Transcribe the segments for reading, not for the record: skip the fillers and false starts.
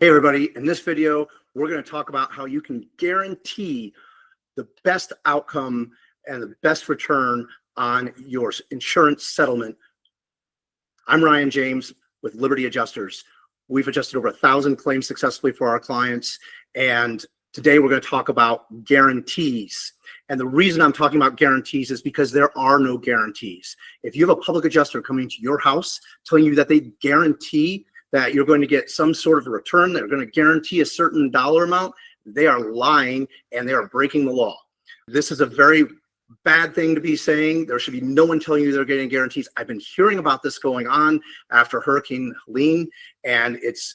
Hey everybody, in this video, we're going to talk about how you can guarantee the best outcome and the best return on your insurance settlement. I'm Ryan James with Liberty Adjusters. We've adjusted over 1,000 claims successfully for our clients, and today we're going to talk about guarantees. And the reason I'm talking about guarantees is because there are no guarantees. If you have a public adjuster coming to your house telling you that they guarantee that you're going to get some sort of a return, they're going to guarantee a certain dollar amount, they are lying and they are breaking the law. This is a very bad thing to be saying. There should be no one telling you they're getting guarantees. I've been hearing about this going on after Hurricane Helene, and it's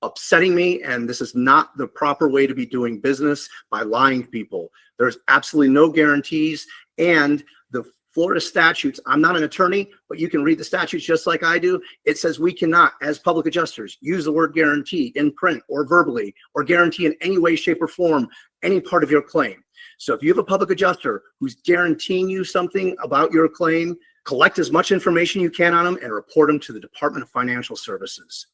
upsetting me, and this is not the proper way to be doing business by lying to people. There's absolutely no guarantees, and the Florida statutes, I'm not an attorney, but you can read the statutes just like I do. It says we cannot, as public adjusters, use the word guarantee in print or verbally, or guarantee in any way, shape, or form any part of your claim. So if you have a public adjuster who's guaranteeing you something about your claim, collect as much information you can on them and report them to the Department of Financial Services.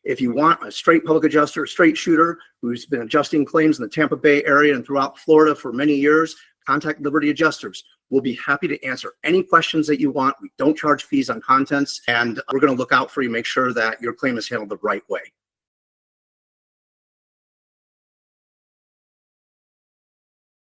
If you want a straight public adjuster, straight shooter, who's been adjusting claims in the Tampa Bay area and throughout Florida for many years, contact Liberty Adjusters. We'll be happy to answer any questions that you want. We don't charge fees on contents, and we're going to look out for you, make sure that your claim is handled the right way.